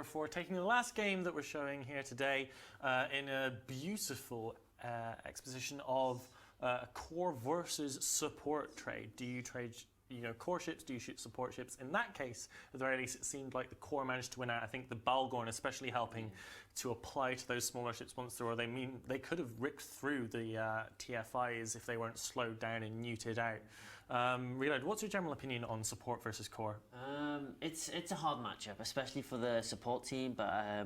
for taking the last game that we're showing here today in a beautiful exposition of core versus support trade. Do you trade core ships? Do you shoot support ships? In that case, at the very least, it seemed like the core managed to win out. I think the Balgorn especially helping to apply to those smaller ships once through, or they could have ripped through the TFIs if they weren't slowed down and neutered out. Reload, what's your general opinion on support versus core? It's a hard matchup, especially for the support team, but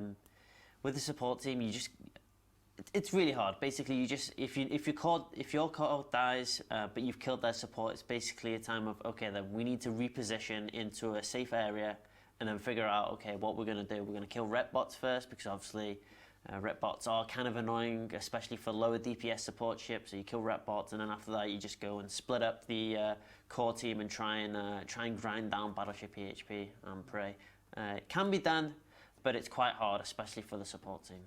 with the support team, it's really hard. Basically, if your core dies, but you've killed their support, it's basically a time of, okay, then we need to reposition into a safe area and then figure out, okay, what we're going to do. We're going to kill rep bots first, because obviously rep bots are kind of annoying, especially for lower DPS support ships. So you kill rep bots, and then after that you just go and split up the core team and try and grind down battleship EHP and pray. It can be done, but it's quite hard, especially for the support team.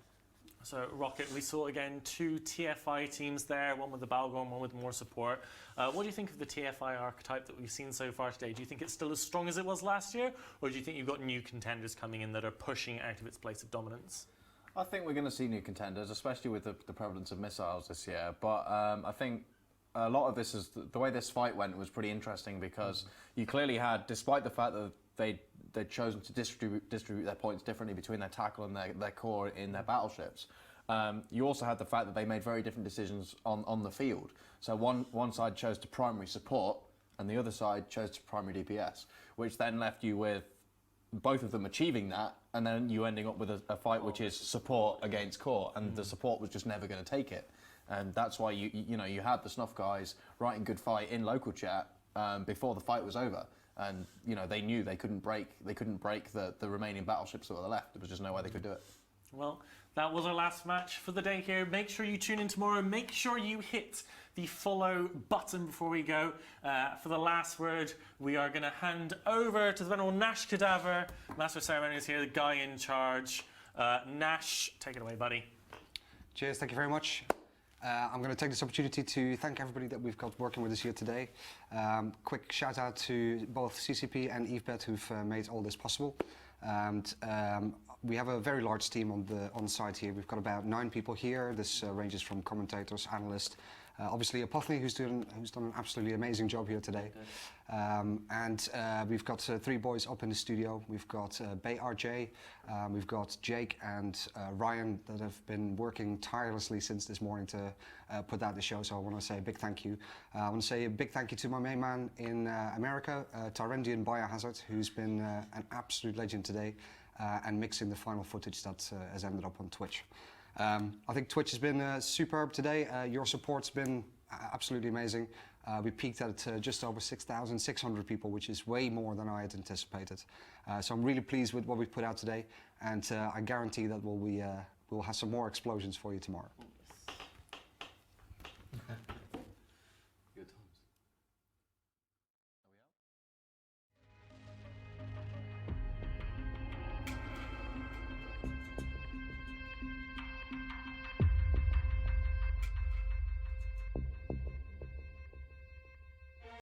So Rocket, we saw again 2 TFI teams there, one with the Balgorn, one with more support. What do you think of the TFI archetype that we've seen so far today? Do you think it's still as strong as it was last year, or do you think you've got new contenders coming in that are pushing it out of its place of dominance? I think we're going to see new contenders, especially with the prevalence of missiles this year. But I think a lot of this is the way this fight went was pretty interesting, because you clearly had, despite the fact that they'd chosen to distribute their points differently between their tackle and their core in their battleships. You also had the fact that they made very different decisions on the field. So one side chose to primary support, and the other side chose to primary DPS, which then left you with both of them achieving that, and then you ending up with a fight which is support against core, and the support was just never going to take it. And that's why you had the Snuff guys writing good fight in local chat before the fight was over. And they knew they couldn't break the remaining battleships that were left. There was just no way they could do it. Well, that was our last match for the day here. Make sure you tune in tomorrow. Make sure you hit the follow button before we go. For the last word, we are going to hand over to the Venerable Nash Cadaver. Master of Ceremonies here, the guy in charge. Nash, take it away, buddy. Cheers, thank you very much. I'm going to take this opportunity to thank everybody that we've got working with us here today. Quick shout out to both CCP and EVBET who've made all this possible. And we have a very large team on site here. We've got about 9 people here. This ranges from commentators, analysts, obviously Apothony, who's done an absolutely amazing job here today. And we've got 3 boys up in the studio. We've got Bay RJ, we've got Jake and Ryan that have been working tirelessly since this morning to put out the show. So I want to say a big thank you. I want to say a big thank you to my main man in America, Tyrandian Biohazard, who's been an absolute legend today and mixing the final footage that has ended up on Twitch. I think Twitch has been superb today. Your support's been absolutely amazing. We peaked at just over 6,600 people, which is way more than I had anticipated. So I'm really pleased with what we've put out today, and I guarantee that we'll have some more explosions for you tomorrow.